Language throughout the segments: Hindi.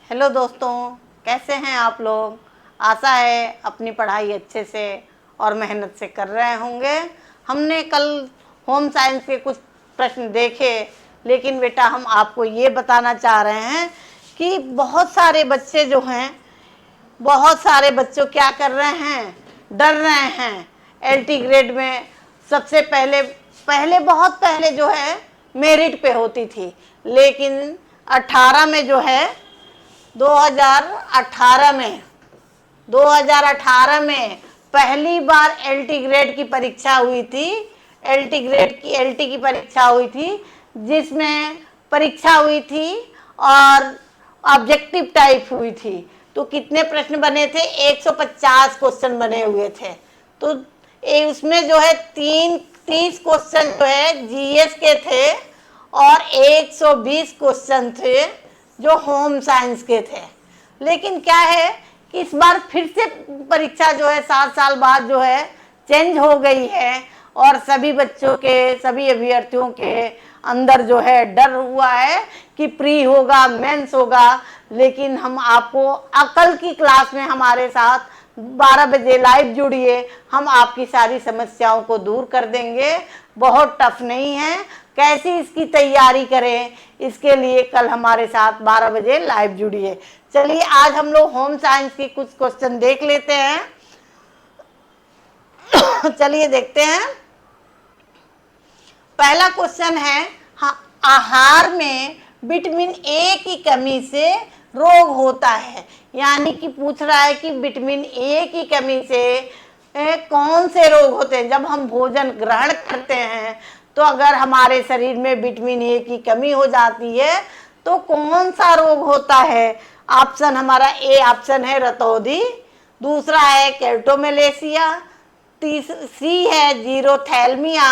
हेलो दोस्तों, कैसे हैं आप लोग। आशा है अपनी पढ़ाई अच्छे से और मेहनत से कर रहे होंगे। हमने कल होम साइंस के कुछ प्रश्न देखे, लेकिन बेटा हम आपको ये बताना चाह रहे हैं कि बहुत सारे बच्चे जो हैं, बहुत सारे बच्चों क्या कर रहे हैं, डर रहे हैं। एलटी ग्रेड में सबसे पहले पहले बहुत पहले जो है मेरिट पे होती थी, लेकिन 18 में जो है 2018 में पहली बार एलटी ग्रेड की परीक्षा हुई थी। एलटी की परीक्षा हुई थी, जिसमें परीक्षा हुई थी और ऑब्जेक्टिव टाइप हुई थी। तो कितने प्रश्न बने थे? 150 क्वेश्चन बने हुए थे। तो उसमें जो है 30 क्वेश्चन जो है जीएस के थे और 120 क्वेश्चन थे जो होम साइंस के थे। लेकिन क्या है कि इस बार फिर से परीक्षा जो है 7 साल बाद जो है चेंज हो गई है और सभी बच्चों के, सभी अभ्यर्थियों के अंदर जो है डर हुआ है कि प्री होगा, मेंस होगा। लेकिन हम आपको कल की क्लास में हमारे साथ 12 बजे लाइव जुड़िए, हम आपकी सारी समस्याओं को दूर कर देंगे। बहुत टफ नहीं है। कैसी इसकी तैयारी करें, इसके लिए कल हमारे साथ 12 बजे लाइव जुड़िए। चलिए आज हम लोग होम साइंस की कुछ क्वेश्चन देख लेते हैं। चलिए देखते हैं। पहला क्वेश्चन है, आहार में विटामिन ए की कमी से रोग होता है। यानी कि पूछ रहा है कि विटामिन ए की कमी से कौन से रोग होते हैं। जब हम भोजन ग्रहण करते हैं तो अगर हमारे शरीर में विटामिन ए की कमी हो जाती है तो कौन सा रोग होता है? ऑप्शन हमारा ए ऑप्शन है रतौंधी, दूसरा है केल्टोमेलेसिया, सी है जीरोथैल्मिया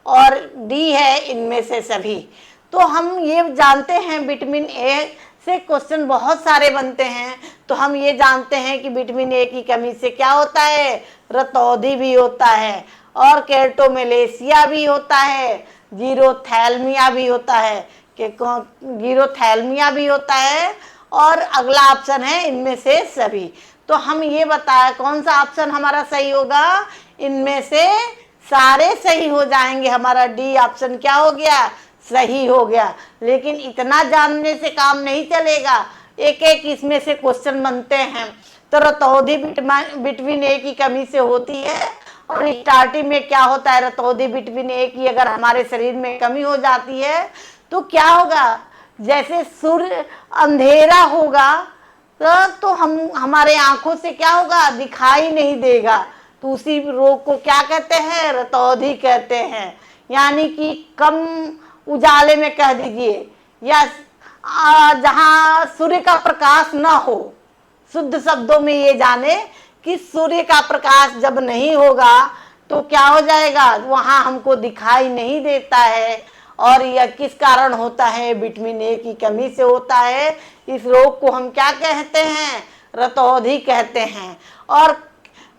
और डी है इनमें से सभी। तो हम ये जानते हैं विटामिन ए से क्वेश्चन बहुत सारे बनते हैं। तो हम ये जानते हैं कि विटामिन ए की कमी से क्या होता है, रतौंधी भी होता है और केल्टोमेलेसिया भी होता है, जीरोथैल्मिया भी होता है जीरोथैल्मिया भी होता है और अगला ऑप्शन है इनमें से सभी। तो हम ये बताया कौन सा ऑप्शन हमारा सही होगा? इनमें से सारे सही हो जाएंगे। हमारा डी ऑप्शन क्या हो गया? सही हो गया। लेकिन इतना जानने से काम नहीं चलेगा, एक एक इसमें से क्वेश्चन बनते हैं। तो रतौंधी विटामिन ए की कमी से होती है और स्टार्टिंग में क्या होता है, रतौंधी विटामिन ए की अगर हमारे शरीर में कमी हो जाती है तो क्या होगा? जैसे सूर्य अंधेरा होगा तो हमारे आंखों से क्या होगा? दिखाई नहीं देगा। तो उसी रोग को क्या कहते हैं? रतौंधी कहते हैं। यानी कि कम उजाले में कह दीजिए, या जहां सूर्य का प्रकाश ना हो। शुद्ध शब्दों में ये जाने कि सूर्य का प्रकाश जब नहीं होगा तो क्या हो जाएगा? वहां हमको दिखाई नहीं देता है। और यह किस कारण होता है? विटामिन ए की कमी से होता है। इस रोग को हम क्या कहते हैं? रतौंधी कहते हैं। और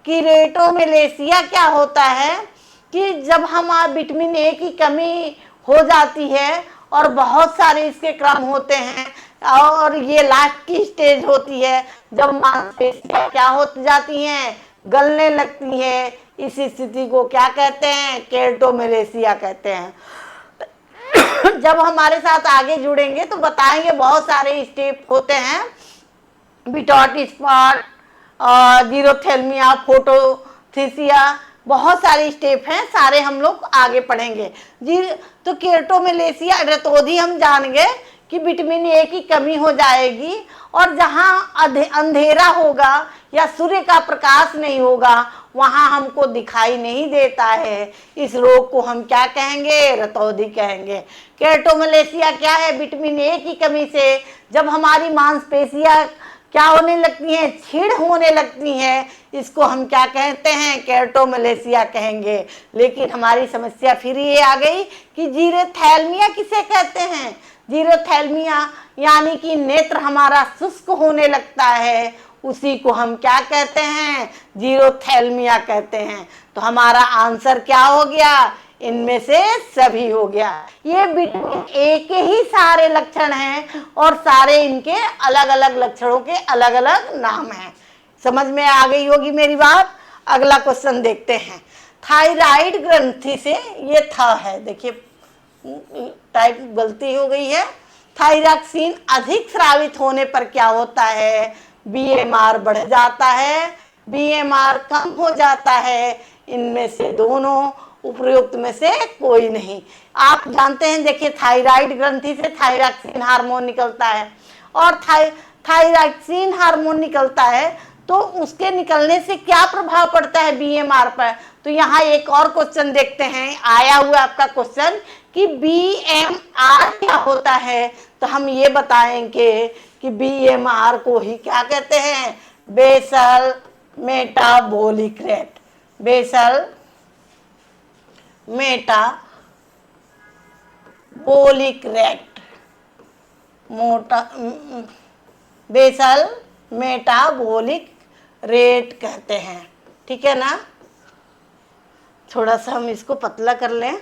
कीरेटोमेलेसिया क्या होता है कि जब हम विटामिन ए की कमी हो जाती है और बहुत सारे इसके क्रम होते हैं और ये लास्ट की स्टेज होती है जब मांसपेशियां क्या हो जाती हैं? गलने लगती हैं। इस स्थिति को क्या कहते हैं? केल्टोमेलेसिया कहते हैं। जब हमारे साथ आगे जुड़ेंगे तो बताएंगे बहुत सारे स्टेप होते हैं, बिटॉट स्पॉट, जीरोथैल्मिया, फोटोथिसिया, बहुत सारे स्टेप हैं, सारे हम लोग आगे पढ़ेंगे जी। तो केल्टोमेलेसिया, रतौंधी हम जान गए कि विटामिन ए की कमी हो जाएगी और जहां अंधेरा होगा या सूर्य का प्रकाश नहीं होगा वहां हमको दिखाई नहीं देता है। इस रोग को हम क्या कहेंगे? रतौंधी कहेंगे। केल्टोमेलेसिया क्या है? विटामिन ए की कमी से जब हमारी मांसपेशियां क्या होने लगती हैं? छीड़ होने लगती हैं। इसको हम क्या कहते हैं? केल्टोमेलेसिया कहेंगे। लेकिन हमारी समस्या फिर ये आ गई कि जीरोथैल्मिया किसे कहते हैं? जीरोथैल्मिया यानी कि नेत्र हमारा शुष्क होने लगता है, उसी को हम क्या कहते हैं? जीरोथैल्मिया कहते हैं। तो हमारा आंसर क्या हो गया? इनमें से सभी हो गया। ये विटामिन ए के ही सारे लक्षण हैं और सारे इनके अलग अलग लक्षणों के अलग अलग नाम हैं। समझ में आ गई होगी मेरी बात। अगला क्वेश्चन देखते हैं। थायराइड ग्रंथि से, ये था है, देखिए टाइप गलती हो गई है। थायरॉक्सिन अधिक स्रावित होने पर क्या होता है? बीएमआर बढ़ जाता है, बीएमआर कम हो जाता है। इनमें से दोनों, उपयुक्त में से कोई नहीं। आप जानते हैं, देखिए थायराइड ग्रंथि से थायरॉक्सिन हार्मोन निकलता है और थायरॉक्सिन हार्मोन निकलता है तो उसके निकलने से क्या प्रभाव पड़ता है बीएमआर पर? तो यहाँ एक और क्वेश्चन देखते हैं, आया हुआ आपका क्वेश्चन कि बीएमआर क्या होता है। तो हम ये बताएंगे कि बीएमआर को ही क्या कहते हैं? Basal metabolic rate. Basal metabolic rate, basal metabolic rate कहते हैं। ठीक है ना? थोड़ा सा हम इसको पतला कर लें।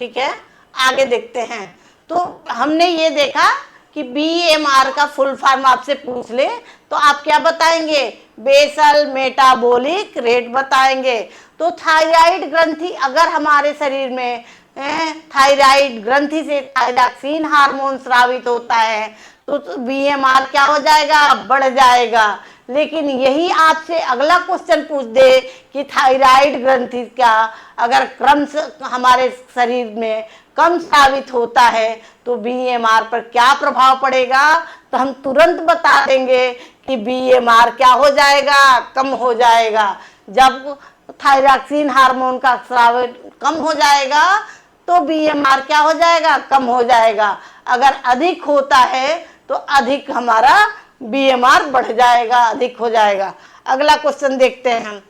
ठीक है, आगे देखते हैं। तो हमने ये देखा कि बीएमआर का फुल फॉर्म आपसे पूछ ले तो आप क्या बताएंगे? बेसल मेटाबॉलिक रेट बताएंगे। तो थायराइड ग्रंथि, अगर हमारे शरीर में थायराइड ग्रंथि से थायरॉक्सिन हार्मोन स्रावित होता है तो बीएमआर क्या हो जाएगा? बढ़ जाएगा। लेकिन यही आपसे अगला क्वेश्चन पूछ दे कि थायराइड ग्रंथि का अगर क्रम हमारे शरीर में कम स्रावित होता है तो बीएमआर पर क्या प्रभाव पड़ेगा? तो हम तुरंत बता देंगे कि बीएमआर क्या हो जाएगा? कम हो जाएगा। जब थायरॉक्सिन हार्मोन का स्रावित कम हो जाएगा तो बीएमआर क्या हो जाएगा? कम हो जाएगा। अगर अधिक होता है तो अधिक हमारा बीएमआर बढ़ जाएगा, अधिक हो जाएगा। अगला क्वेश्चन देखते हैं हम।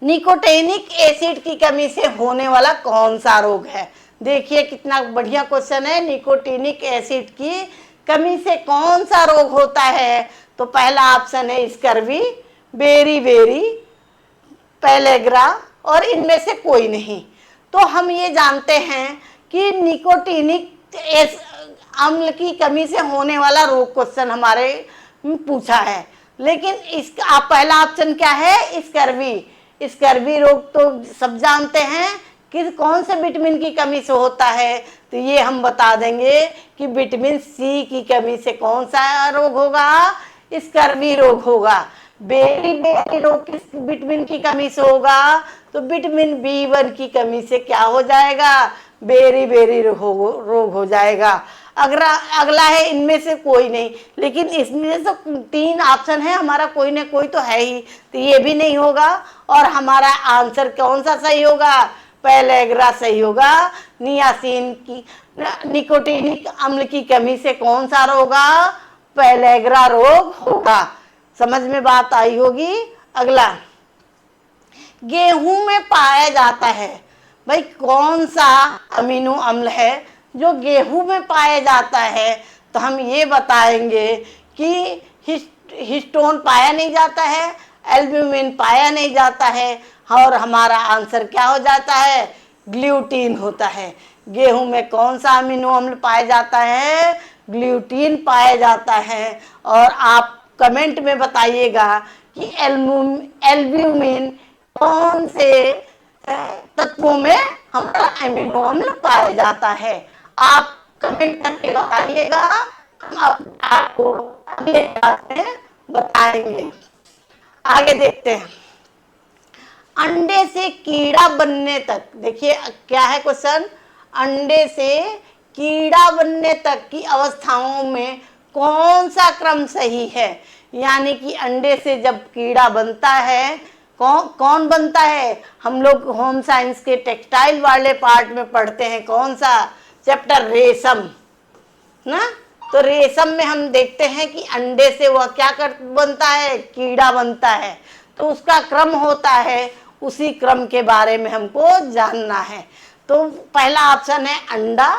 निकोटिनिक एसिड की कमी से होने वाला कौन सा रोग है? देखिए कितना बढ़िया क्वेश्चन है। निकोटिनिक एसिड की कमी से कौन सा रोग होता है? तो पहला ऑप्शन है स्कर्वी, बेरी, पेलेग्रा और इनमें से कोई नहीं। तो हम ये जानते हैं कि निकोटिनिक अम्ल की कमी से होने वाला रोग क्वेश्चन हमारे पूछा है। लेकिन इसका आप पहला ऑप्शन क्या है? स्कर्वी रोग तो सब जानते हैं कि कौन से विटामिन की कमी से होता है। तो ये हम बता देंगे कि विटामिन सी की कमी से कौन सा रोग होगा? स्कर्वी रोग होगा। बेरी रोग किस विटामिन की कमी से होगा? तो विटामिन B1 की कमी से क्या हो जाएगा? बेरी रोग हो जाएगा। अगला है इनमें से कोई नहीं। लेकिन इसमें तो 3 ऑप्शन है, हमारा कोई ना कोई तो है ही, तो ये भी नहीं होगा। और हमारा आंसर कौन सा सही होगा? पेलेग्रा सही होगा। नियासिन की, निकोटिनिक अम्ल की कमी से कौन सा रोग होगा? पेलेग्रा रोग होगा। समझ में बात आई होगी। अगला, गेहूं में पाया जाता है, भाई कौन सा अमीनो अम्ल है जो गेहूं में पाया जाता है? तो हम ये बताएंगे कि हिस्टोन पाया नहीं जाता है, एल्ब्यूमिन पाया नहीं जाता है और हमारा आंसर क्या हो जाता है? ग्लूटीन होता है। गेहूं में कौन सा अमीनो अम्ल पाया जाता है? ग्लूटीन पाया जाता है। और आप कमेंट में बताइएगा कि एल्ब्यूमिन कौन से तत्वों में हमारा अमीनो अम्ल पाया जाता है? आप कमेंट करके बताइएगा, हम आपको अगले क्लास में बताएंगे। आगे देखते हैं। अंडे से कीड़ा बनने तक, देखिए क्या है क्वेश्चन? अंडे से कीड़ा बनने तक की अवस्थाओं में कौन सा क्रम सही है? यानी कि अंडे से जब कीड़ा बनता है, कौन बनता है? हम लोग होम साइंस के टेक्सटाइल वाले पार्ट में पढ़ते हैं। कौन सा चैप्टर? रेशम ना। तो रेशम में हम देखते हैं कि अंडे से वह क्या बनता है? कीड़ा बनता है। तो उसका क्रम होता है, उसी क्रम के बारे में हमको जानना है। तो पहला ऑप्शन है अंडा,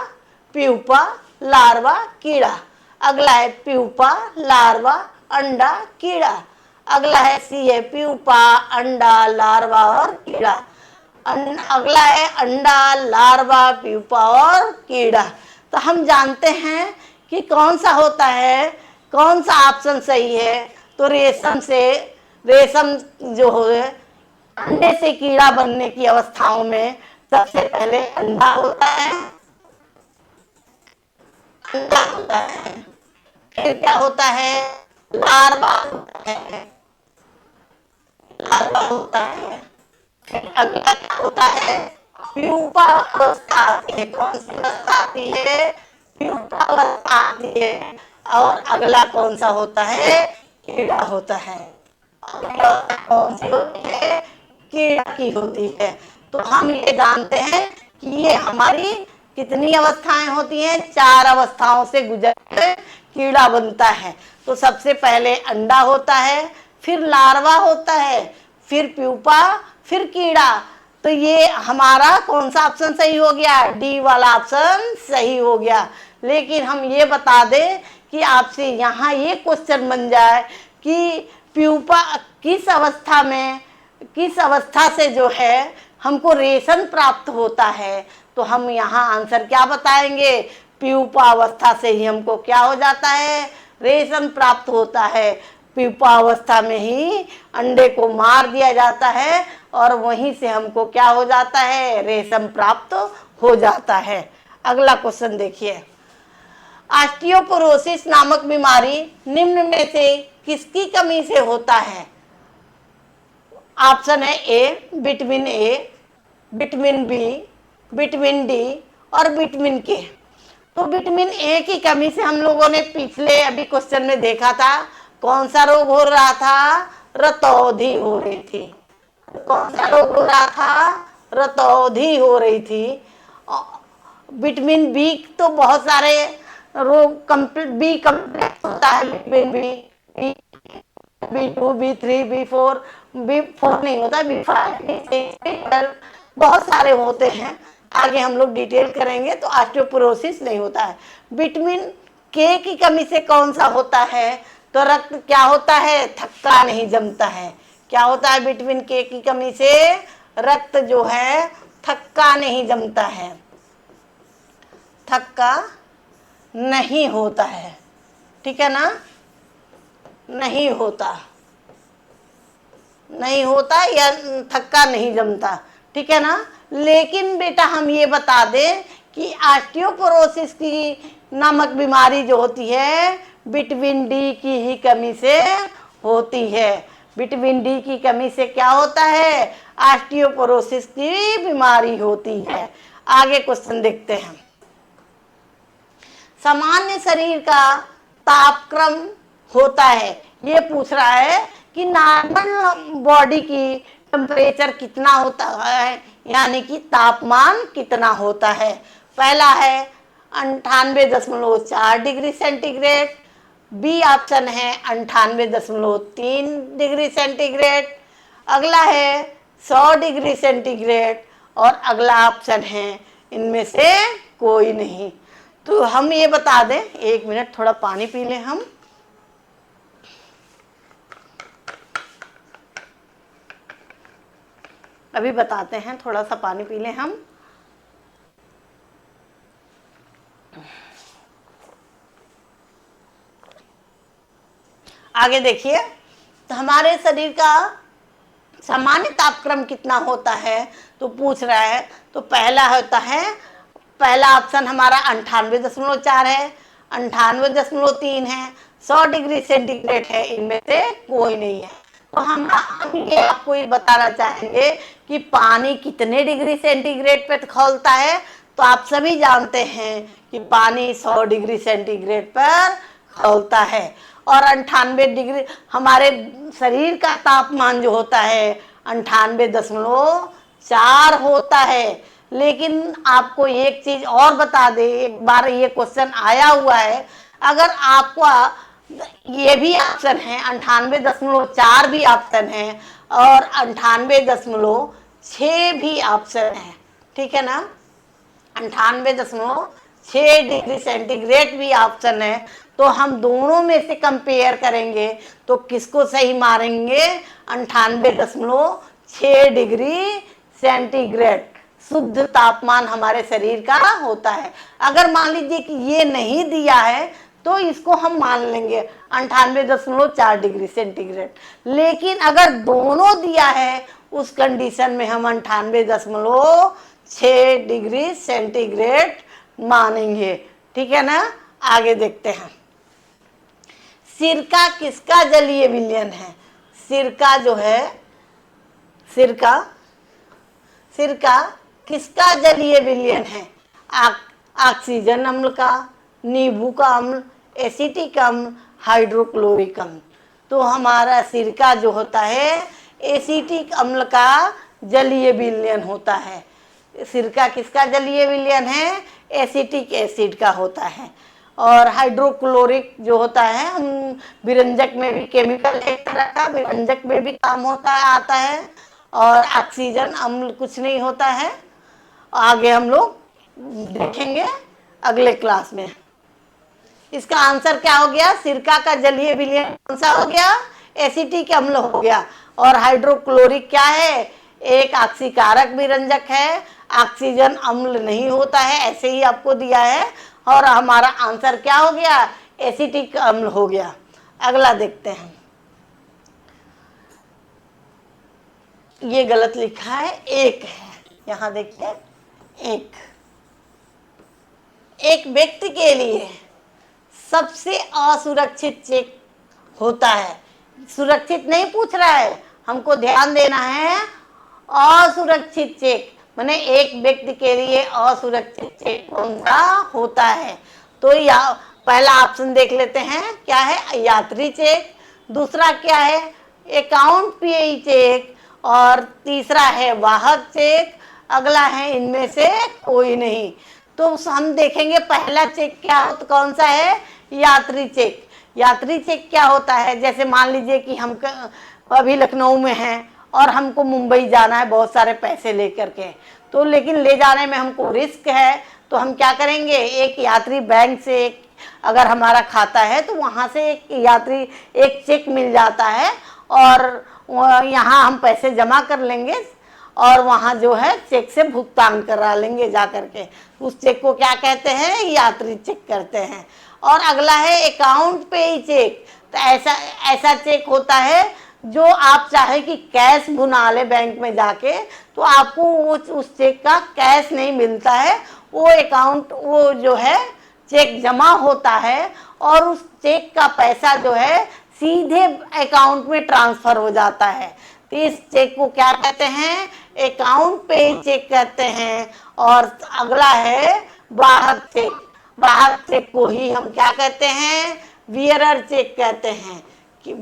प्यूपा, लार्वा, कीड़ा। अगला है प्यूपा, लार्वा, अंडा, कीड़ा। अगला है सी है प्यूपा, अंडा, लार्वा और कीड़ा। अगला है अंडा, लार्वा, प्यूपा और कीड़ा। तो हम जानते हैं कि कौन सा होता है, कौन सा ऑप्शन सही है। तो रेशम जो है अंडे से कीड़ा बनने की अवस्थाओं में सबसे पहले अंडा होता है, अंडा होता है, फिर क्या होता है, लार्वा होता है, लार्वा होता है, फिर अगला क्या होता है, प्यूपा अवस्था आती है। कौन सी अवस्था आती है, प्यूपा अवस्था आती है। और अगला कौन सा होता है, कीड़ा होता है। कौन सी होती है, कीड़ा की होती है। तो हम ये जानते हैं कि ये हमारी कितनी अवस्थाएं होती हैं, 4 अवस्थाओं से गुजर कर कीड़ा बनता है। तो सबसे पहले अंडा होता है, फिर लार्वा होता है, फिर प्यूपा, फिर कीड़ा। तो ये हमारा कौन सा ऑप्शन सही हो गया, डी वाला ऑप्शन सही हो गया। लेकिन हम ये बता दें कि आपसे यहाँ ये क्वेश्चन बन जाए कि प्यूपा किस अवस्था में, किस अवस्था से जो है हमको रेशम प्राप्त होता है, तो हम यहाँ आंसर क्या बताएंगे, प्यूपा अवस्था से ही हमको क्या हो जाता है, रेशम प्राप्त होता है। प्यूपा अवस्था में ही अंडे को मार दिया जाता है और वहीं से हमको क्या हो जाता है, रेशम प्राप्त हो जाता है। अगला क्वेश्चन देखिए, ऑस्टियोपोरोसिस नामक बीमारी निम्न में से किसकी कमी से होता है। ऑप्शन है A vitamin A, vitamin B, vitamin D और विटामिन के। तो विटामिन ए की कमी से हम लोगों ने पिछले अभी क्वेश्चन में देखा था, कौन सा रोग हो रहा था, रतौंधी हो रही थी। कौन सा रोग हो रहा था, रतौंधी हो रही थी। विटामिन बी तो बहुत सारे रोग बी कम्प्लेक्स होता है, vitamin B, B2, B3, B4, B4 नहीं होता, B5, B6, बहुत सारे होते हैं। आगे हम लोग डिटेल करेंगे। तो ऑस्टियोपोरोसिस नहीं होता है। विटामिन के की कमी से कौन सा होता है, तो रक्त क्या होता है, थक्का नहीं जमता है। क्या होता है, विटामिन के की कमी से रक्त जो है थक्का नहीं जमता है, थक्का नहीं होता है। ठीक है ना, नहीं होता, नहीं होता या थक्का नहीं जमता। ठीक है ना। लेकिन बेटा हम ये बता दें कि ऑस्टियोपोरोसिस की नामक बीमारी जो होती है विटामिन डी की ही कमी से होती है। विटामिन डी की कमी से क्या होता है, ऑस्टियोपोरोसिस की बीमारी होती है। आगे क्वेश्चन देखते हैं, सामान्य शरीर का तापक्रम होता है। ये पूछ रहा है कि नॉर्मल बॉडी की टेम्परेचर कितना होता है, यानी कि तापमान कितना होता है। पहला है 98.4 डिग्री सेंटीग्रेड, बी ऑप्शन है 98.3 डिग्री सेंटीग्रेड, अगला है 100 डिग्री सेंटीग्रेड और अगला ऑप्शन है इनमें से कोई नहीं। तो हम ये बता दें, 1 मिनट थोड़ा पानी पी लें हम। अभी बताते हैं, थोड़ा सा पानी पी लें हम। आगे देखिए, तो हमारे शरीर का सामान्य तापक्रम कितना होता है तो पूछ रहा है। तो पहला होता है, पहला ऑप्शन हमारा 98.4 है, 98.3 है, 100 डिग्री सेंटीग्रेड है, इनमें से कोई नहीं है। तो हम ये आपको ये बताना चाहेंगे कि पानी कितने डिग्री सेंटीग्रेड पे खौलता है। तो आप सभी जानते हैं कि पानी 100 डिग्री सेंटीग्रेड पर खौलता है। और 98 डिग्री हमारे शरीर का तापमान जो होता है 98.4 होता है। लेकिन आपको एक चीज और बता दे, एक बार ये क्वेश्चन आया हुआ है, अगर आपको ये भी ऑप्शन है 98.4 भी ऑप्शन है और 98.6 भी ऑप्शन है। ठीक है ना, 98.6 डिग्री सेंटीग्रेड भी ऑप्शन है। तो हम दोनों में से कंपेयर करेंगे तो किसको सही मारेंगे? 98.6 डिग्री सेंटीग्रेड शुद्ध तापमान हमारे शरीर का होता है। अगर मान लीजिए कि ये नहीं दिया है तो इसको हम मान लेंगे 98.4 डिग्री सेंटीग्रेड। लेकिन अगर दोनों दिया है उस कंडीशन में हम 98.6 डिग्री सेंटीग्रेड मानेंगे। ठीक है ना? आगे देखते हैं। सिरका किसका जलीय विलयन है? सिरका जो है, सिरका किसका जलीय विलयन है? ऑक्सीजन अम्ल का, नींबू का अम्ल, एसिटिक अम्ल, हाइड्रोक्लोरिक अम्ल। तो हमारा सिरका जो होता है एसिटिक अम्ल का जलीय विलयन होता है। सिरका किसका जलीय विलयन है? एसिटिक एसिड का होता है। और हाइड्रोक्लोरिक जो होता है, हम विरंजक में भी केमिकल एक तरह का विरंजक में भी काम होता है, आता है। और ऑक्सीजन अम्ल कुछ नहीं होता है। आगे हम लोग देखेंगे अगले क्लास में। इसका आंसर क्या हो गया? सिरका का जलीय विलयन कौन सा हो गया? एसिटिक अम्ल हो गया। और हाइड्रोक्लोरिक क्या है? एक ऑक्सीकारक विरंजक है, ऑक्सीजन अम्ल नहीं होता है, ऐसे ही आपको दिया है। और हमारा आंसर क्या हो गया? एसिटिक अम्ल हो गया। अगला देखते हैं। ये गलत लिखा है, एक है, यहां देखते हैं। एक व्यक्ति के लिए सबसे असुरक्षित चेक होता है। सुरक्षित नहीं पूछ रहा है, हमको ध्यान देना है। असुरक्षित चेक माने एक व्यक्ति के लिए असुरक्षित चेक कौन सा होता है? तो या पहला ऑप्शन देख लेते हैं, क्या है? यात्री चेक। दूसरा क्या है? Account payee cheque. और तीसरा है वाहक चेक। अगला है इनमें से कोई नहीं। तो हम देखेंगे पहला चेक क्या हो, तो कौन सा है? यात्री चेक। यात्री चेक क्या होता है? जैसे मान लीजिए कि हम अभी लखनऊ में हैं और हमको मुंबई जाना है बहुत सारे पैसे लेकर के, तो लेकिन ले जाने में हमको रिस्क है, तो हम क्या करेंगे? एक यात्री बैंक से अगर हमारा खाता है तो वहाँ से एक यात्री एक चेक मिल जाता है और यहाँ हम पैसे जमा कर लेंगे और वहाँ जो है चेक से भुगतान करा लेंगे जा करके। उस चेक को क्या कहते हैं? यात्री चेक करते हैं। और अगला है अकाउंट पेयी चेक। तो ऐसा चेक होता है जो आप चाहे कि कैश भुना ले बैंक में जाके, तो आपको वो उस चेक का कैश नहीं मिलता है, वो अकाउंट वो जो है चेक जमा होता है और उस चेक का पैसा जो है सीधे अकाउंट में ट्रांसफर हो जाता है। तो इस चेक को क्या कहते हैं? अकाउंट पेयी चेक कहते हैं। और अगला है वाहक चेक। वाहक चेक को ही हम क्या कहते हैं? बियरर चेक कहते हैं कि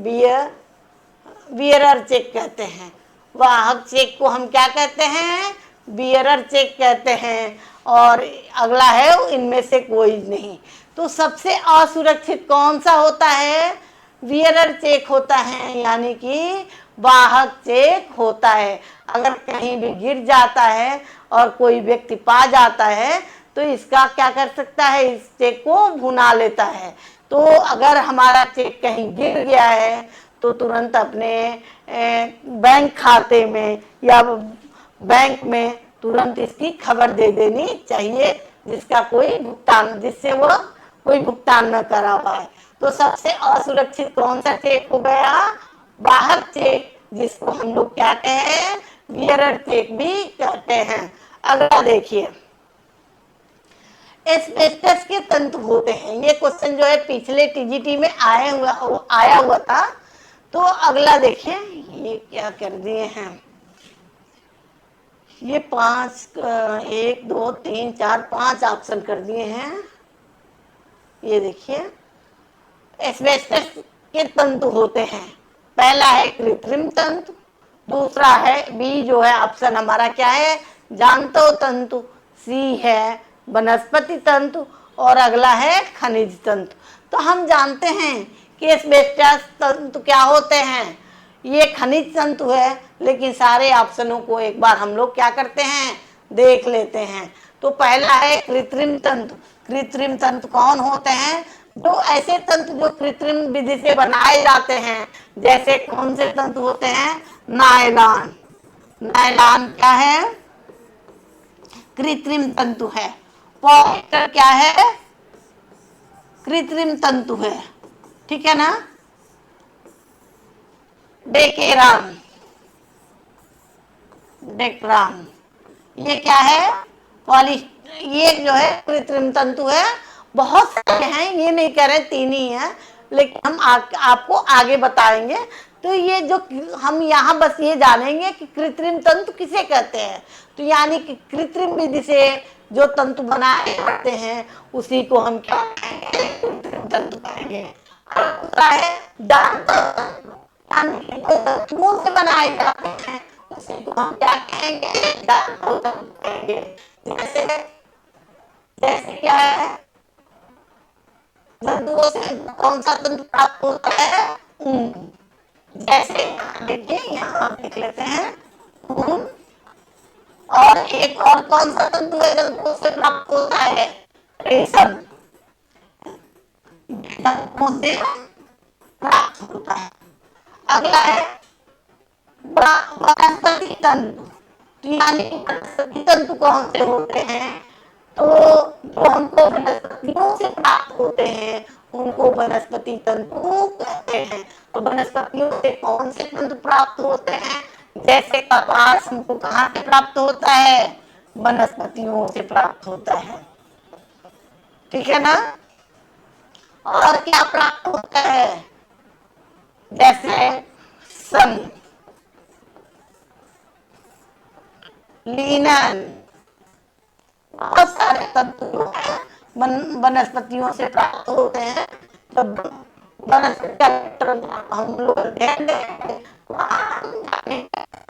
बियरर चेक कहते हैं। वाहक चेक को हम क्या कहते हैं? बियरर चेक कहते हैं। और अगला है इनमें से कोई नहीं। तो सबसे असुरक्षित कौन सा होता है? बियरर चेक होता है, यानी कि वाहक चेक होता है। अगर कहीं भी गिर जाता है और कोई व्यक्ति पा जाता है तो इसका क्या कर सकता है? इस चेक को भुना लेता है। तो अगर हमारा चेक कहीं गिर गया है तो तुरंत अपने बैंक खाते में या बैंक में तुरंत इसकी खबर दे देनी चाहिए, जिससे वो कोई भुगतान न करा पाए। तो सबसे असुरक्षित कौन सा चेक हो गया? वाहक चेक, जिसको हम लोग क्या कहते हैं? बियरर चेक भी कहते हैं। अगला देखिए, एस्बेस्टस के तंतु होते हैं। ये क्वेश्चन जो है पिछले टीजीटी में आया हुआ था। तो अगला देखिए, ये क्या कर दिए हैं? ये 1 2 3 4 5 ऑप्शन कर दिए हैं। ये देखिए, एस्बेस्टस के तंतु होते हैं। पहला है कृत्रिम तंतु, दूसरा है बी जो है ऑप्शन हमारा क्या है? जांतव तंतु, सी है वनस्पति तंतु और अगला है खनिज तंतु। तो हम जानते हैं कि एस्बेस्टस तंतु क्या होते हैं? ये खनिज तंतु है, लेकिन सारे ऑप्शनों को एक बार हम लोग क्या करते हैं? देख लेते हैं। तो पहला है कृत्रिम तंतु। कृत्रिम तंतु कौन होते हैं? जो ऐसे तंतु जो कृत्रिम विधि से बनाए जाते हैं, जैसे कौन से तंतु होते हैं? नायलॉन। नायलॉन क्या है? कृत्रिम तंतु है। पॉलिएस्टर क्या है? कृत्रिम तंतु है। ठीक है ना? डेकेरान, डेक्रान, ये क्या है? पॉली, ये जो है कृत्रिम तंतु है। बहुत सारे हैं, ये नहीं कह रहे तीन ही है, लेकिन हम आपको आगे बताएंगे। तो ये जो हम यहाँ बस ये जानेंगे कि कृत्रिम तंतु किसे कहते हैं। तो यानी कि कृत्रिम विधि से जो तंतु बनाए जाते हैं उसी को हम क्या कहेंगे? कृत्रिम तंतु कहेंगे। दूसरा है तंतुओं से बनाए जाते हैं उसी को हम क्या कहेंगे? तंतु कहेंगे। जैसे जैसे क्या है? जंतुओं से कौन सा तंतु प्राप्त होता है? ऊन। जैसे देखिए यहाँ देख लेते हैं, ऊन। और एक और कौन सा तंतु है जंतुओं से प्राप्त होता है? रेशम। जंतुओं से प्राप्त होता है। अगला है वनस्पति तंतु। तो यानी वनस्पति तंतु कौन से होते हैं? तो जो हमको वनस्पतियों से प्राप्त होते हैं उनको वनस्पति तंतु कहते हैं। तो वनस्पतियों से कौन से तंतु प्राप्त होते हैं? जैसे कपास हमको कहाँ से प्राप्त होता है? वनस्पतियों से प्राप्त होता है। ठीक है ना? और क्या प्राप्त होता है? जैसे सन, लीनन, बहुत सारे तंतु वनस्पतियों से प्राप्त होते हैं। जब वनस्पति का हम लोग अध्ययन करेंगे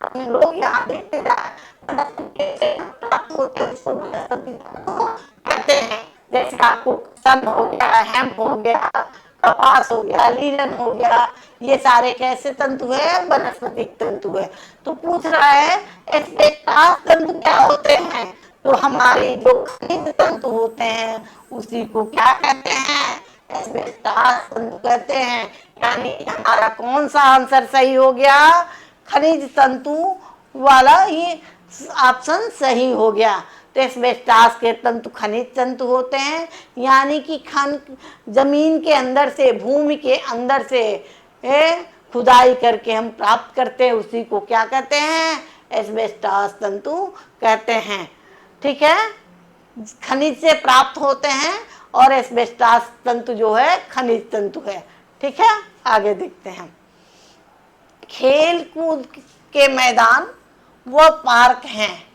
हम लोग यहाँ देखते प्राप्त होते हैं उसको वनस्पति कहते हैं। जैसे आपको सन हो गया, हेम्प हो गया, कपास हो गया, लीलन हो गया, ये सारे कैसे तंतु है? वनस्पतिक तंतु है। तो पूछ रहा है एस्बेस्टॉस तंतु क्या होते हैं? तो हमारे जो खनिज तंतु होते हैं उसी को क्या कहते हैं? एस्बेस्टॉस तंतु कहते हैं। यानी हमारा कौन सा आंसर सही हो गया? खनिज तंतु वाला ये ऑप्शन सही हो गया। तो एस्बेस्टॉस के तंतु खनिज तंतु होते हैं, यानी कि जमीन के अंदर से, भूमि के अंदर से खुदाई करके हम प्राप्त करते हैं, उसी को क्या कहते हैं? एस्बेस्टॉस तंतु कहते हैं। ठीक है? खनिज से प्राप्त होते हैं और एस्बेस्टॉस तंतु जो है खनिज तंतु है। ठीक है? आगे देखते हैं। खेल कूद के मैदान वो पार्क हैं।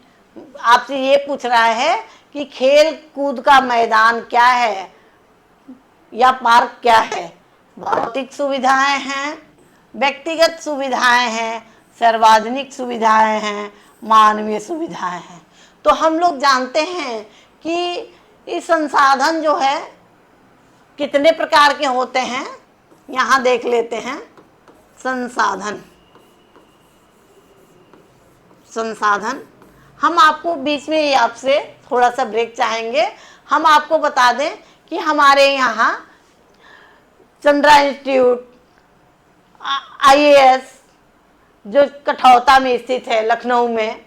आपसे ये पूछ रहा है कि खेल कूद का मैदान क्या है या पार्क क्या है? भौतिक सुविधाएं हैं, व्यक्तिगत सुविधाएं हैं, सार्वजनिक सुविधाएं हैं, मानवीय सुविधाएं हैं। तो हम लोग जानते हैं कि इस संसाधन जो है कितने प्रकार के होते हैं। यहाँ देख लेते हैं। संसाधन, संसाधन हम आपको बीच में आपसे थोड़ा सा ब्रेक चाहेंगे। हम आपको बता दें कि हमारे यहाँ चंद्रा इंस्टीट्यूट, IAS जो कठौता में स्थित है लखनऊ में,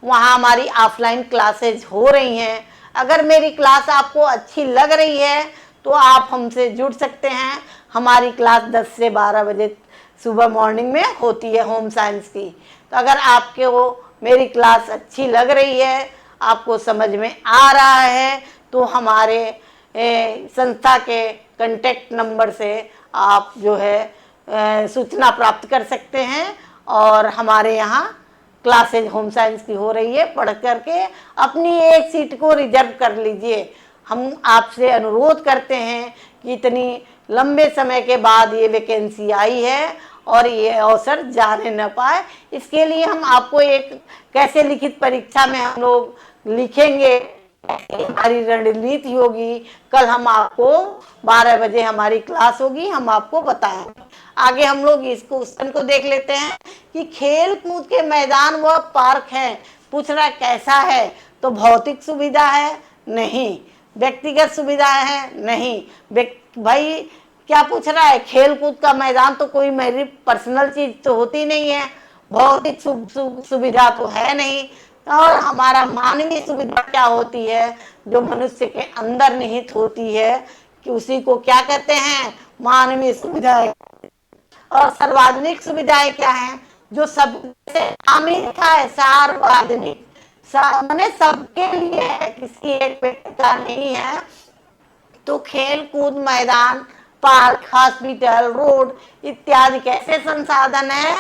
वहाँ हमारी ऑफलाइन क्लासेज हो रही हैं। अगर मेरी क्लास आपको अच्छी लग रही है तो आप हमसे जुड़ सकते हैं। हमारी क्लास 10 से 12 बजे सुबह मॉर्निंग में होती है होम साइंस की। तो अगर आपके वो मेरी क्लास अच्छी लग रही है, आपको समझ में आ रहा है, तो हमारे संस्था के कांटेक्ट नंबर से आप जो है सूचना प्राप्त कर सकते हैं। और हमारे यहाँ क्लासेज होम साइंस की हो रही है, पढ़ करके अपनी एक सीट को रिजर्व कर लीजिए। हम आपसे अनुरोध करते हैं कि इतनी लंबे समय के बाद ये वैकेंसी आई है और ये अवसर जाने न पाए, इसके लिए हम आपको एक कैसे लिखित परीक्षा में हम लोग लिखेंगे, हमारी रणनीति होगी। कल हम आपको 12 बजे हमारी क्लास होगी, हम आपको बताएंगे। आगे हम लोग इस क्वेश्चन को देख लेते हैं कि खेल कूद के मैदान व पार्क हैं। पूछ रहा कैसा है? तो भौतिक सुविधा है? नहीं। व्यक्तिगत सुविधाएं हैं? नहीं। भाई क्या पूछ रहा है, खेल कूद का मैदान तो कोई मेरी पर्सनल चीज तो होती नहीं है, भौतिक सुविधा तो है नहीं। और हमारा मानवीय सुविधा क्या होती है, जो मनुष्य के अंदर निहित होती है, कि उसी को क्या कहते हैं, मानवीय सुविधाएं। और सार्वजनिक सुविधाएं क्या है, जो सब नाम ही लिखा है, सार्वजनिक, मैंने सबके लिए है, किसी एक व्यक्ति का नहीं है। तो खेल कूद मैदान, पार्क, हॉस्पिटल, रोड इत्यादि कैसे संसाधन है,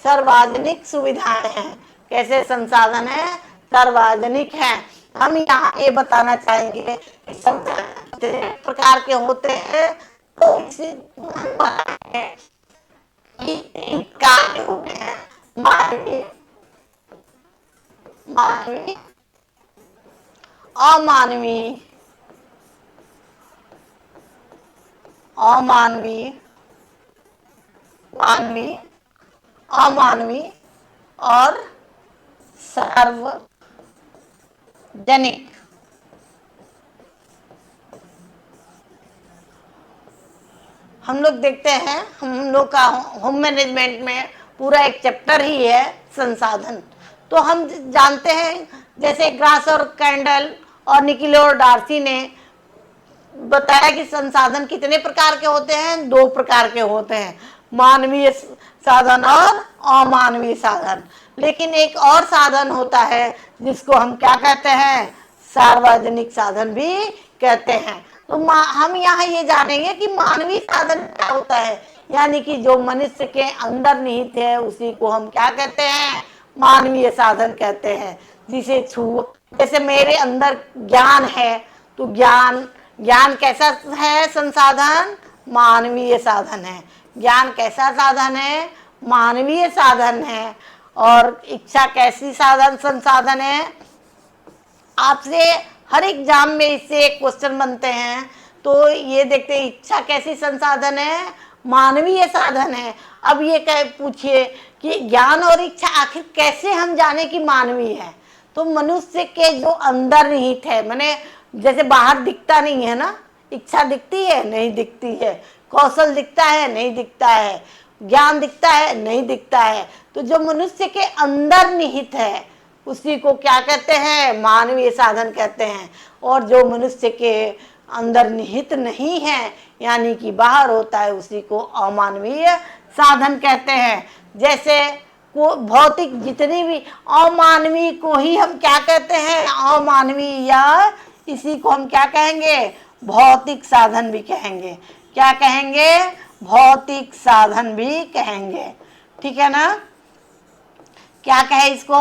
सार्वजनिक सुविधाएं हैं। कैसे संसाधन है, सार्वजनिक है। हम यहाँ ये बताना चाहेंगे कि संसाधन कितने प्रकार के होते हैं। तो इसी कार्य होते हैं, मानवीय, मानवीय, अमानवीय, अमानवीय, मानवीय, अमानवीय और सार्वजनिक। हम लोग देखते हैं, हम लोग का होम मैनेजमेंट में पूरा एक चैप्टर ही है संसाधन। तो हम जानते हैं, जैसे ग्रास और कैंडल और निकिलो और डार्सी ने बताया कि संसाधन कितने प्रकार के होते हैं, 2 प्रकार के होते हैं, मानवीय साधन और अमानवीय साधन। लेकिन एक और साधन होता है जिसको हम क्या कहते हैं, सार्वजनिक साधन भी कहते हैं। तो हम यहाँ ये जानेंगे कि मानवीय साधन क्या होता है, यानी कि जो मनुष्य के अंदर निहित है उसी को हम क्या कहते हैं, मानवीय साधन कहते हैं। जिसे जैसे मेरे अंदर ज्ञान है, तो ज्ञान कैसा है संसाधन, मानवीय साधन है। ज्ञान कैसा साधन है, मानवीय साधन है। और इच्छा कैसी साधन संसाधन है। आपसे हर एग्जाम में इससे एक क्वेश्चन बनते हैं, तो ये देखते हैं इच्छा कैसी संसाधन है, मानवीय साधन है। अब ये कह पूछिए कि ज्ञान और इच्छा आखिर कैसे हम जाने कि मानवीय है। तो मनुष्य के जो अंदर निहित है, माने जैसे बाहर दिखता नहीं है ना, इच्छा दिखती है, नहीं दिखती है, कौशल दिखता है, नहीं दिखता है, ज्ञान दिखता है, नहीं दिखता है। तो जो मनुष्य के अंदर निहित है उसी को क्या कहते हैं, मानवीय साधन कहते हैं। और जो मनुष्य के अंदर निहित नहीं है, यानी कि बाहर होता है, उसी को अमानवीय साधन कहते हैं। जैसे को भौतिक जितनी भी अमानवीय को ही हम क्या कहते हैं, अमानवीय, या इसी को हम क्या कहेंगे, भौतिक साधन भी कहेंगे। क्या कहेंगे, भौतिक साधन भी कहेंगे। ठीक है ना, क्या कहे इसको,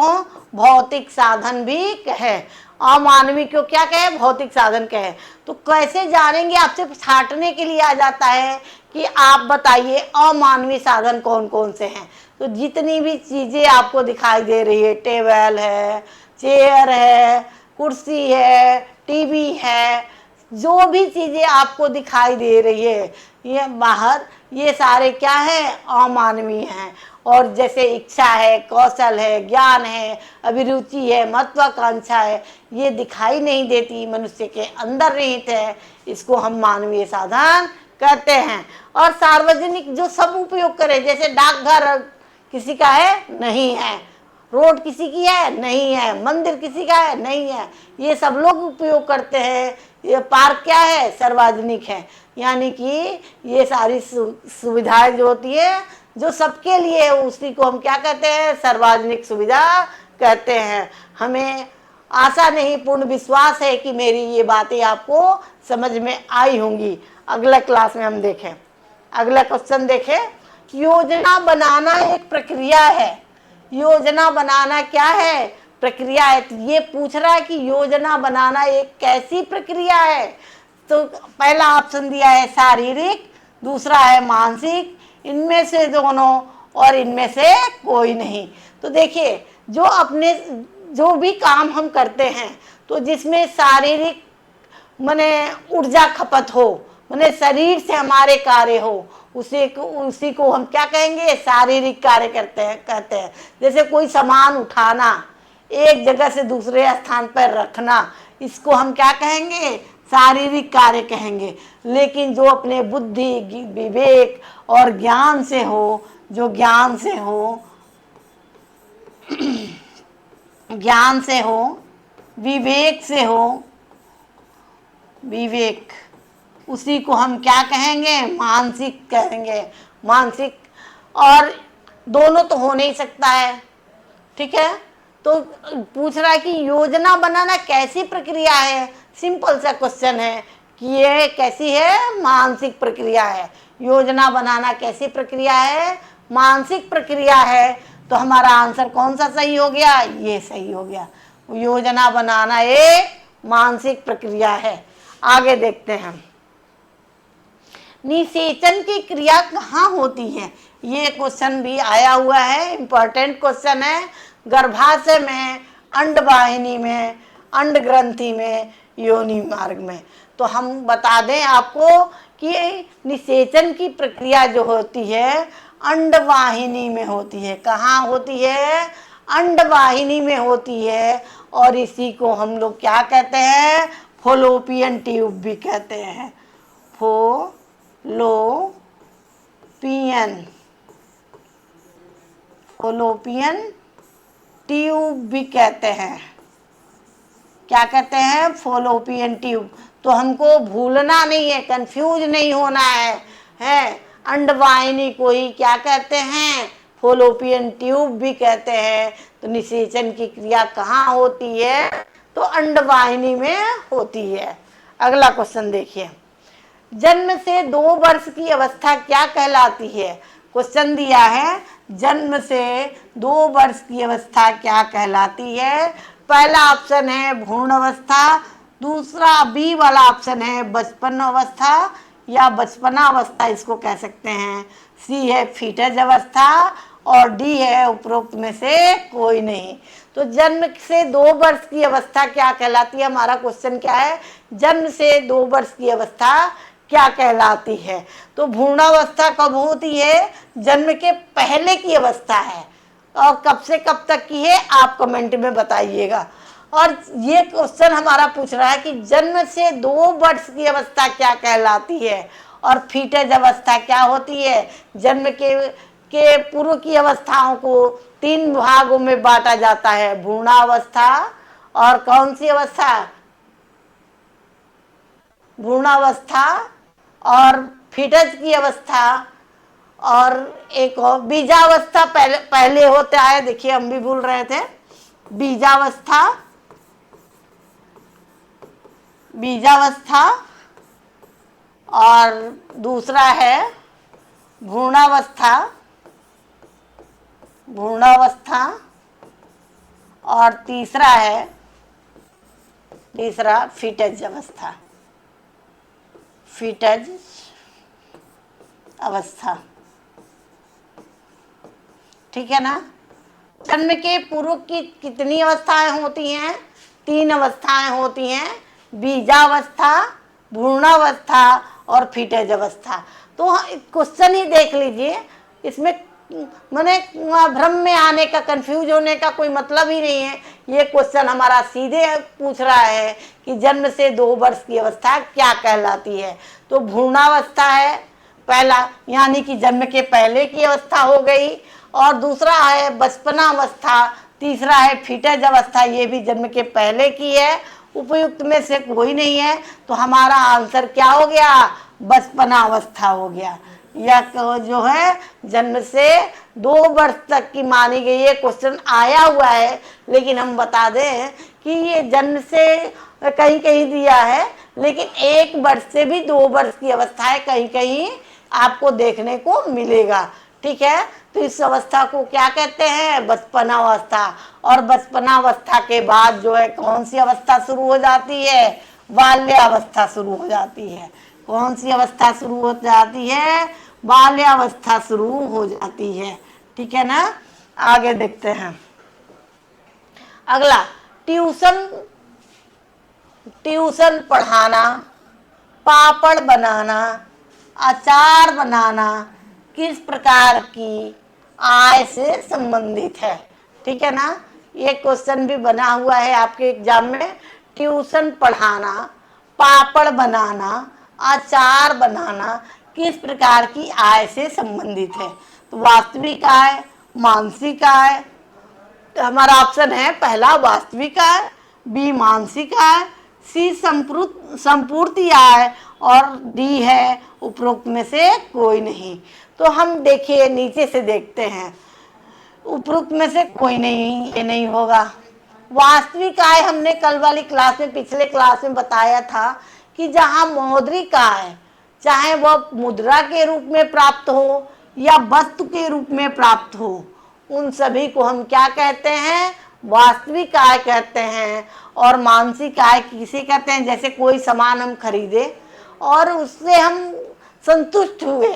भौतिक साधन भी कहे। अमानवीय को क्या कहे, भौतिक साधन कहे। तो कैसे जानेंगे, आपसे छांटने के लिए आ जाता है कि आप बताइए अमानवीय साधन कौन कौन से हैं। तो जितनी भी चीजें आपको दिखाई दे रही है, टेबल है, चेयर है, कुर्सी है, टीवी है, जो भी चीजें आपको दिखाई दे रही है ये बाहर, ये सारे क्या है, अमानवीय हैं। और जैसे इच्छा है, कौशल है, ज्ञान है, अभिरुचि है, महत्वाकांक्षा है, ये दिखाई नहीं देती, मनुष्य के अंदर निहित है, इसको हम मानवीय साधन कहते हैं। और सार्वजनिक जो सब उपयोग करे, जैसे डाकघर किसी का है, नहीं है, रोड किसी की है, नहीं है, मंदिर किसी का है, नहीं है, ये सब लोग उपयोग करते हैं। ये पार्क क्या है, सार्वजनिक है, यानी कि ये सारी सुविधाएं जो होती है जो सबके लिए है, उसी को हम क्या कहते हैं, सार्वजनिक सुविधा कहते हैं। हमें आशा नहीं, पूर्ण विश्वास है कि मेरी ये बातें आपको समझ में आई होंगी। अगला क्लास में हम देखें, अगला क्वेश्चन देखें। योजना बनाना एक प्रक्रिया है। योजना बनाना क्या है, प्रक्रिया है। तो ये पूछ रहा है कि योजना बनाना एक कैसी प्रक्रिया है। तो पहला ऑप्शन दिया है शारीरिक, दूसरा है मानसिक, इनमें से दोनों और इनमें से कोई नहीं। तो देखिए, जो भी काम हम करते हैं, तो जिसमें शारीरिक माने ऊर्जा खपत हो, माने शरीर से हमारे कार्य हो, उसी को हम क्या कहेंगे, शारीरिक कार्य कहते हैं। जैसे कोई सामान उठाना, एक जगह से दूसरे स्थान पर रखना, इसको हम क्या कहेंगे, शारीरिक कार्य कहेंगे। लेकिन जो अपने बुद्धि, विवेक और ज्ञान से हो, जो ज्ञान से हो, ज्ञान से हो, विवेक से हो, विवेक, उसी को हम क्या कहेंगे? मानसिक कहेंगे। मानसिक, और दोनों तो हो नहीं सकता है, ठीक है। तो पूछ रहा है कि योजना बनाना कैसी प्रक्रिया है। सिंपल सा क्वेश्चन है कि ये कैसी है? मानसिक प्रक्रिया है। योजना बनाना कैसी प्रक्रिया है? मानसिक प्रक्रिया है। तो हमारा आंसर कौन सा सही हो गया? ये सही हो गया। योजना बनाना एक मानसिक प्रक्रिया है। आगे देखते हैं, निषेचन की क्रिया कहाँ होती है? ये क्वेश्चन भी आया हुआ है, इंपॉर्टेंट क्वेश्चन है। गर्भाशय में, अंडवाहिनी में, अंड ग्रंथि में, योनि मार्ग में। तो हम बता दें आपको कि निषेचन की प्रक्रिया जो होती है अंडवाहिनी में होती है। कहाँ होती है? अंडवाहिनी में होती है। और इसी को हम लोग क्या कहते हैं? फॉलोपियन ट्यूब भी कहते हैं। फॉलोपियन ट्यूब भी कहते हैं। क्या कहते हैं? Fallopian tube. तो हमको भूलना नहीं है, कंफ्यूज नहीं होना है। अंडवाहिनी को ही क्या कहते हैं? फॉलोपियन ट्यूब भी कहते हैं। तो निषेचन की क्रिया कहाँ होती है? तो अंडवाहिनी में होती है। अगला क्वेश्चन देखिए, जन्म से 2 वर्ष की अवस्था क्या कहलाती है? क्वेश्चन दिया है, जन्म से 2 वर्ष की अवस्था क्या कहलाती है? पहला ऑप्शन है भ्रूण अवस्था, दूसरा बी वाला ऑप्शन है बचपन अवस्था या बचपना अवस्था इसको कह सकते हैं, सी है फीटज अवस्था और डी है उपरोक्त में से कोई नहीं। तो जन्म से 2 वर्ष की अवस्था क्या कहलाती है? हमारा क्वेश्चन क्या है? जन्म से 2 वर्ष की अवस्था क्या कहलाती है? तो भ्रूणावस्था कब होती है? जन्म के पहले की अवस्था है। और कब से कब तक की है आप कमेंट में बताइएगा। और ये क्वेश्चन हमारा पूछ रहा है कि जन्म से 2 वर्ष की अवस्था क्या कहलाती है और फीटज अवस्था क्या होती है? जन्म के पूर्व की अवस्थाओं को 3 भागों में बांटा जाता है, भ्रूणावस्था और कौन सी अवस्था? भ्रूणावस्था और फीटज की अवस्था और एक और बीजावस्था पहले होता है। देखिए हम भी भूल रहे थे, बीजावस्था और दूसरा है भ्रूणावस्था और तीसरा फीटज अवस्था। ठीक है ना। जन्म के पूर्व की कितनी अवस्थाएं होती हैं? 3 अवस्थाएं होती हैं, बीजावस्था, भ्रूणावस्था और फीटज अवस्था। तो क्वेश्चन ही देख लीजिए, इसमें मैंने भ्रम में आने का, कंफ्यूज होने का कोई मतलब ही नहीं है। ये क्वेश्चन हमारा सीधे पूछ रहा है कि जन्म से 2 वर्ष की अवस्था क्या कहलाती है। तो भ्रूणावस्था है पहला, यानी कि जन्म के पहले की अवस्था हो गई, और दूसरा है बचपना अवस्था, तीसरा है फीटज अवस्था, ये भी जन्म के पहले की है। उपयुक्त में से कोई नहीं है। तो हमारा आंसर क्या हो गया? बचपना अवस्था हो गया। यह जो है जन्म से 2 वर्ष तक की मानी गई है। क्वेश्चन आया हुआ है, लेकिन हम बता दें कि ये जन्म से कहीं कहीं दिया है, लेकिन 1 वर्ष से भी 2 वर्ष की अवस्था है, कहीं कहीं आपको देखने को मिलेगा। ठीक है। तो इस अवस्था को क्या कहते हैं? बचपनावस्था। और बचपनावस्था के बाद जो है कौन सी अवस्था शुरू हो जाती है? बाल्यावस्था शुरू हो जाती है। कौन सी अवस्था शुरू हो जाती है? बाल्यावस्था शुरू हो जाती है। ठीक है ना। आगे देखते हैं अगला, ट्यूशन पढ़ाना, पापड़ बनाना, अचार बनाना किस प्रकार की आय से संबंधित है? ठीक है ना। ये क्वेश्चन भी बना हुआ है आपके एग्जाम में। ट्यूशन पढ़ाना, पापड़ बनाना, अचार बनाना किस प्रकार की आय से संबंधित है? तो वास्तविक आय, मानसिक आय। तो हमारा ऑप्शन है पहला वास्तविक आय, बी मानसिक आय, सी संपूर्ति आय और डी है उपरोक्त में से कोई नहीं। तो हम देखिए नीचे से देखते हैं, उपरोक्त में से कोई नहीं, ये नहीं होगा। वास्तविक आय हमने कल वाली क्लास में, पिछले क्लास में बताया था कि जहां मौद्रिक आय, चाहे वह मुद्रा के रूप में प्राप्त हो या वस्तु के रूप में प्राप्त हो, उन सभी को हम क्या कहते हैं? वास्तविक आय कहते हैं। और मानसिक आय किसे कहते हैं? जैसे कोई सामान हम खरीदे और उससे हम संतुष्ट हुए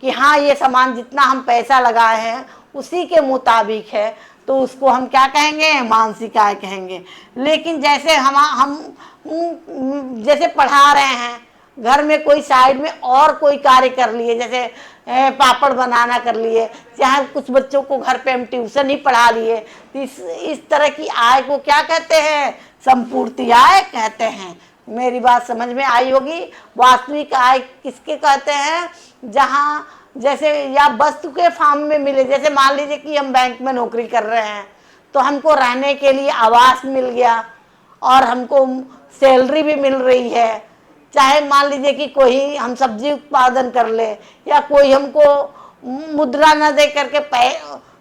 कि हाँ ये सामान जितना हम पैसा लगाए हैं उसी के मुताबिक है, तो उसको हम क्या कहेंगे? मानसिक आय कहेंगे। लेकिन जैसे हम जैसे पढ़ा रहे हैं, घर में कोई साइड में और कोई कार्य कर लिए, जैसे पापड़ बनाना कर लिए, चाहे कुछ बच्चों को घर पे हम ट्यूशन ही पढ़ा लिए, तो इस तरह की आय को क्या कहते हैं? संपूर्ति आय कहते हैं। मेरी बात समझ में आई होगी। वास्तविक आय किसके कहते हैं? जहाँ जैसे या वस्तु के फॉर्म में मिले, जैसे मान लीजिए कि हम बैंक में नौकरी कर रहे हैं तो हमको रहने के लिए आवास मिल गया और हमको सैलरी भी मिल रही है। चाहे मान लीजिए कि कोई हम सब्जी उत्पादन कर ले या कोई हमको मुद्रा न दे करके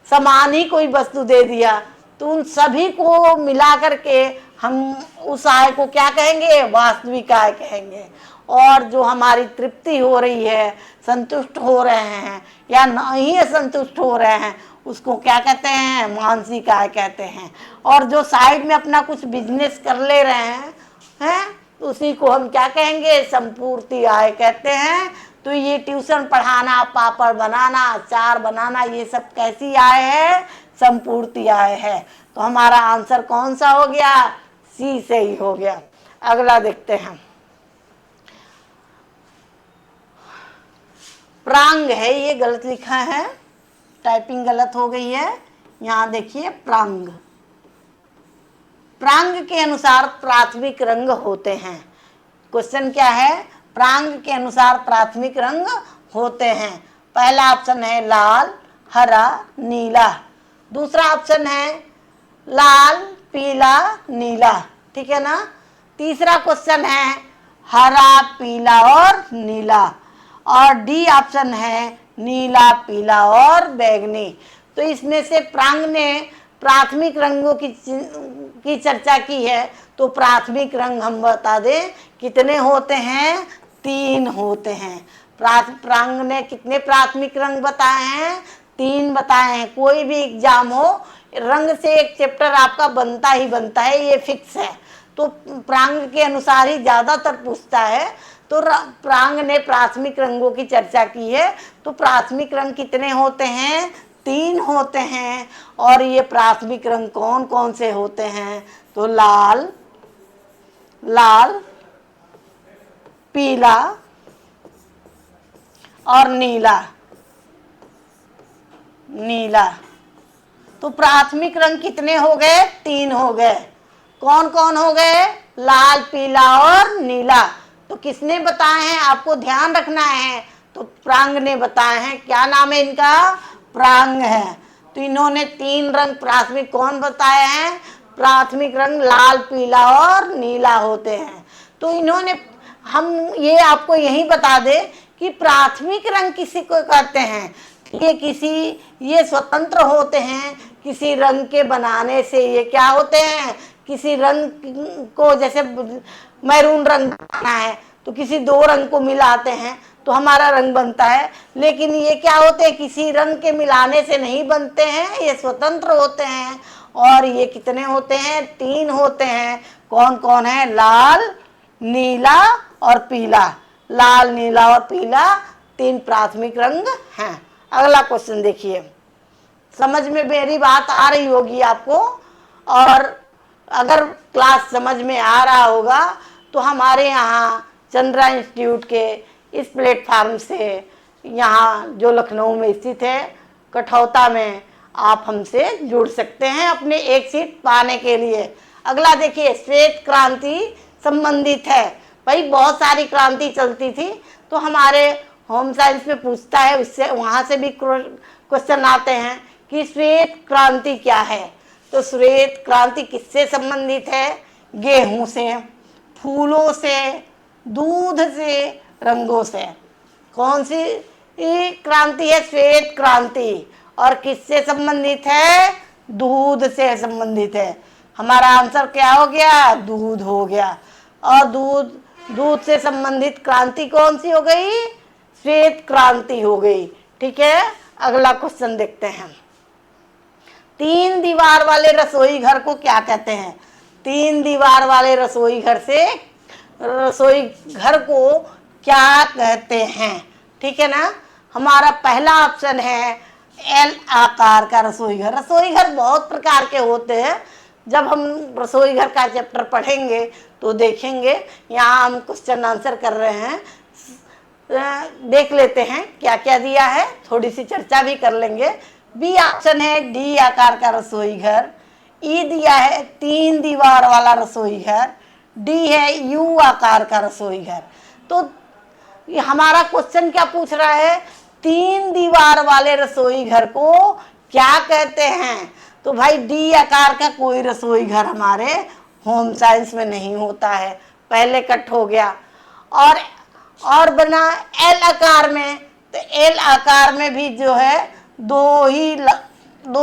सामान ही कोई वस्तु दे दिया, तो उन सभी को मिला करके हम उस आय को क्या कहेंगे? वास्तविक आय कहेंगे। और जो हमारी तृप्ति हो रही है, संतुष्ट हो रहे हैं या नहीं संतुष्ट हो रहे हैं, उसको क्या कहते हैं? मानसिक आय कहते हैं। और जो साइड में अपना कुछ बिजनेस कर ले रहे हैं उसी को हम क्या कहेंगे? संपूर्ति आय कहते हैं। तो ये ट्यूशन पढ़ाना, पापड़ बनाना, अचार बनाना, ये सब कैसी आय है? संपूर्ति आय है। तो हमारा आंसर कौन सा हो गया? सी से ही हो गया। अगला देखते हैं, प्रांग है, ये गलत लिखा है, टाइपिंग गलत हो गई है। यहाँ देखिए प्रांग, प्रांग के अनुसार प्राथमिक रंग होते हैं। क्वेश्चन क्या है? प्रांग के अनुसार प्राथमिक रंग होते हैं। पहला ऑप्शन है लाल, हरा, नीला। दूसरा ऑप्शन है लाल, पीला, नीला। ठीक है ना? तीसरा क्वेश्चन है हरा, पीला और नीला। और डी ऑप्शन है नीला, पीला और बैंगनी। तो इसमें से प्रांग ने प्राथमिक रंगों की चर्चा की है, तो प्राथमिक रंग हम बता दें कितने होते हैं? 3 होते हैं। प्रांग ने कितने प्राथमिक रंग बताए हैं? 3 बताए हैं। कोई भी एग्जाम हो, रंग से एक चैप्टर आपका बनता ही बनता है, ये फिक्स है। तो प्रांग के अनुसार ही ज़्यादातर पूछता है। तो प्रांग ने प्राथमिक रंगों की चर्चा की है। तो प्राथमिक रंग कितने होते हैं? 3 होते हैं। और ये प्राथमिक रंग कौन कौन से होते हैं? तो लाल, लाल, पीला और नीला, नीला। तो प्राथमिक रंग कितने हो गए? 3 हो गए। कौन कौन हो गए? लाल, पीला और नीला। तो किसने बताए हैं? आपको ध्यान रखना है। तो प्रांग ने बताए हैं। क्या नाम है इनका? प्रांग है। तो इन्होंने 3 रंग प्राथमिक कौन बताए हैं? प्राथमिक रंग लाल, पीला और नीला होते हैं। तो इन्होंने, हम ये आपको यही बता दें कि प्राथमिक रंग किसी को कहते हैं, ये स्वतंत्र होते हैं। किसी रंग के बनाने से ये क्या होते हैं? किसी रंग को, जैसे मैरून रंग बनाना है तो किसी 2 रंग को मिलाते हैं तो हमारा रंग बनता है। लेकिन ये क्या होते हैं? किसी रंग के मिलाने से नहीं बनते हैं, ये स्वतंत्र होते हैं। और ये कितने होते हैं? 3 होते हैं। कौन कौन है? लाल, नीला और पीला। लाल, नीला और पीला 3 प्राथमिक रंग हैं। अगला क्वेश्चन देखिए, समझ में मेरी बात आ रही होगी आपको। और अगर क्लास समझ में आ रहा होगा तो हमारे यहाँ चंद्रा इंस्टीट्यूट के इस प्लेटफार्म से, यहाँ जो लखनऊ में स्थित है, कठौता में, आप हमसे जुड़ सकते हैं अपने एक सीट पाने के लिए। अगला देखिए, श्वेत क्रांति संबंधित है। भाई बहुत सारी क्रांति चलती थी, तो हमारे होम साइंस में पूछता है, उससे वहाँ से भी क्वेश्चन आते हैं कि श्वेत क्रांति क्या है। तो श्वेत क्रांति किससे संबंधित है? गेहूं से, फूलों से, दूध से, रंगों से। कौन सी क्रांति है? श्वेत क्रांति। और किससे संबंधित है? दूध से संबंधित है। हमारा आंसर क्या हो गया? दूध हो गया। और दूध से संबंधित क्रांति कौन सी हो गई? श्वेत क्रांति हो गई। ठीक है, अगला क्वेश्चन देखते हैं। 3 दीवार वाले रसोई घर को क्या कहते हैं? 3 दीवार वाले रसोई घर को क्या कहते हैं? ठीक है ना। हमारा पहला ऑप्शन है एल आकार का रसोई घर। रसोई घर बहुत प्रकार के होते हैं, जब हम रसोई घर का चैप्टर पढ़ेंगे तो देखेंगे। यहाँ हम क्वेश्चन आंसर कर रहे हैं, देख लेते हैं क्या क्या दिया है, थोड़ी सी चर्चा भी कर लेंगे। बी ऑप्शन है डी आकार का रसोई घर। ई दिया है 3 दीवार वाला रसोई घर। डी है यू आकार का रसोई घर। तो हमारा क्वेश्चन क्या पूछ रहा है? 3 दीवार वाले रसोई घर को क्या कहते हैं? तो भाई डी आकार का कोई रसोई घर हमारे होम साइंस में नहीं होता है, पहले कट हो गया। और बना एल आकार में, तो एल आकार में भी जो है दो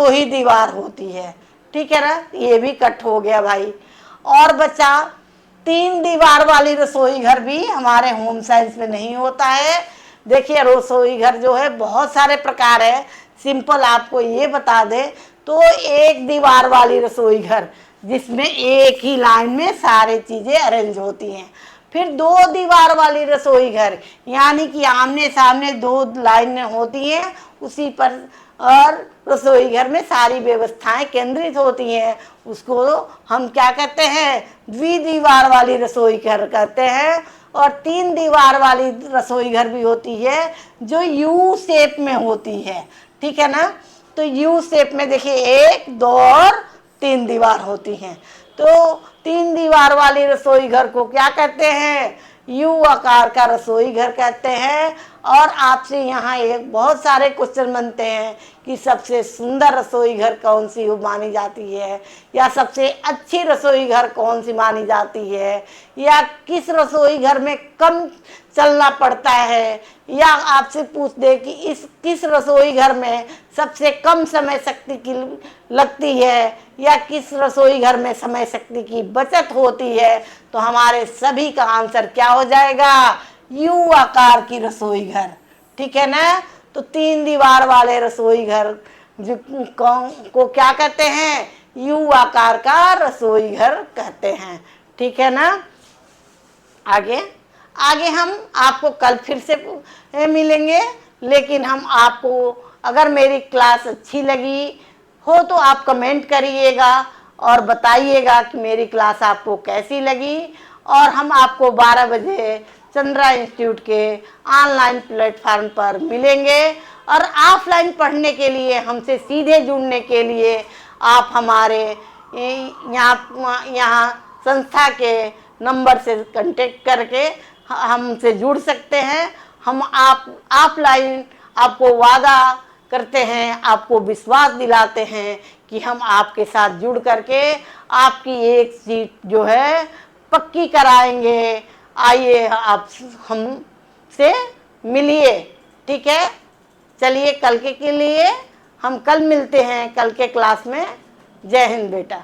ही दीवार होती है। ठीक है ना, ये भी कट हो गया भाई। और बचा 3 दीवार वाली रसोई घर भी हमारे होम साइंस में नहीं होता है। देखिए रसोई घर जो है बहुत सारे प्रकार है, सिंपल आपको ये बता दे तो 1 दीवार वाली रसोई घर जिसमें एक ही लाइन में सारी चीजें अरेंज होती हैं। फिर 2 दीवार वाली रसोई घर, यानी कि आमने सामने 2 लाइनें होती हैं उसी पर, और रसोई घर में सारी व्यवस्थाएं केंद्रित होती हैं, उसको हम क्या कहते हैं? द्विदीवार वाली रसोई घर कहते हैं। और 3 दीवार वाली रसोई घर भी होती है जो यू शेप में होती है। ठीक है ना, तो यू शेप में देखिए 1, 2 और 3 दीवार होती हैं। तो 3 दीवार वाली रसोई घर को क्या कहते हैं? यू आकार का रसोई घर कहते हैं। और आपसे यहाँ एक बहुत सारे क्वेश्चन बनते हैं कि सबसे सुंदर रसोई घर कौन सी मानी जाती है, या सबसे अच्छी रसोई घर कौन सी मानी जाती है, या किस रसोई घर में कम चलना पड़ता है, या आपसे पूछ दे कि किस रसोई घर में सबसे कम समय शक्ति की लगती है, या किस रसोई घर में समय शक्ति की बचत होती है, तो हमारे सभी का आंसर क्या हो जाएगा? यू आकार की रसोई घर। ठीक है ना, तो 3 दीवार वाले रसोई घर को क्या कहते हैं? यू आकार का रसोई घर कहते हैं। ठीक है ना। आगे हम आपको कल फिर से मिलेंगे, लेकिन हम आपको, अगर मेरी क्लास अच्छी लगी हो तो आप कमेंट करिएगा और बताइएगा कि मेरी क्लास आपको कैसी लगी। और हम आपको 12 बजे चंद्रा इंस्टीट्यूट के ऑनलाइन प्लेटफॉर्म पर मिलेंगे। और ऑफलाइन पढ़ने के लिए, हमसे सीधे जुड़ने के लिए आप हमारे यहाँ संस्था के नंबर से कांटेक्ट करके हमसे जुड़ सकते हैं। हम ऑफलाइन आपको वादा करते हैं, आपको विश्वास दिलाते हैं कि हम आपके साथ जुड़ करके आपकी एक सीट जो है पक्की कराएंगे। आइए आप हमसे मिलिए। ठीक है, चलिए कल के लिए हम कल मिलते हैं, कल के क्लास में। जय हिंद बेटा।